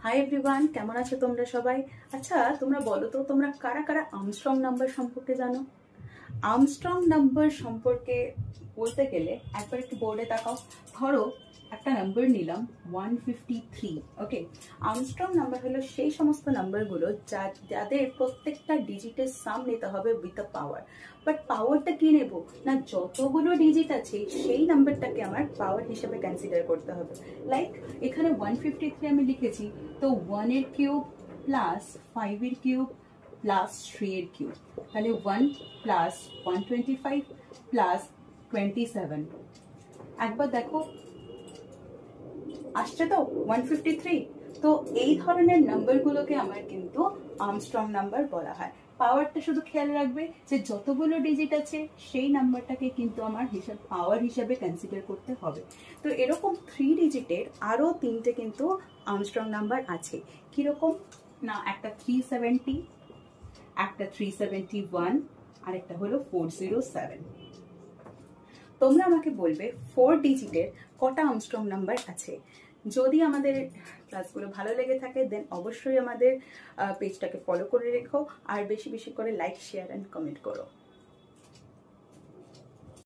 Hi everyone, কেমন আছো তোমরা সবাই? আচ্ছা, তোমরা বলো তো, তোমরা কারা কারা আর্মস্ট্রং নাম্বার সম্পর্কে জানো? আর্মস্ট্রং নাম্বার সম্পর্কে বলতে গেলে একবার একটু বোর্ডে তাকাও। ধরো একটা নাম্বার নিলাম 153। ওকে, আর্মস্ট্রং নাম্বার হলো সেই সমস্ত নাম্বারগুলো যাদের প্রত্যেকটা ডিজিটের সাম নিতে হবে উইথ আ পাওয়ার। বাট পাওয়ারটা কি নেব না, যতগুলো ডিজিট আছে সেই নাম্বারটাকে আমার পাওয়ার হিসেবে কনসিডার করতে হবে। লাইক এখানে 153 আমি লিখেছি, তো 1 এর কিউব প্লাস 5 এর কিউব প্লাস 3 এর কিউব, তাহলে 1 প্লাস 125 প্লাস 27। একবার দেখো আসছে তো 153। তো এই ধরনের নাম্বারগুলোকে আমার কিন্তু আর্মস্ট্রং নাম্বার বলা হয়। পাওয়ারটা শুধু খেয়াল রাখবে যে যতগুলো ডিজিট আছে সেই নাম্বারটাকে কিন্তু আমার পাওয়ার হিসাবে কনসিডার করতে হবে। তো এরকম 3 ডিজিটের আরো 3টে কিন্তু আর্মস্ট্রং নাম্বার আছে। কিরকম না, একটা 370, একটা 371, আর একটা হলো 407। তোমরা আমাকে বলবে 4 ডিজিটের কটা আর্মস্ট্রং নাম্বার আছে। যদি আমাদের ক্লাসগুলো ভালো লেগে থাকে দেন অবশ্যই আমাদের পেজটাকে ফলো করে রেখো, আর বেশি বেশি করে লাইক, শেয়ার অ্যান্ড কমেন্ট করো।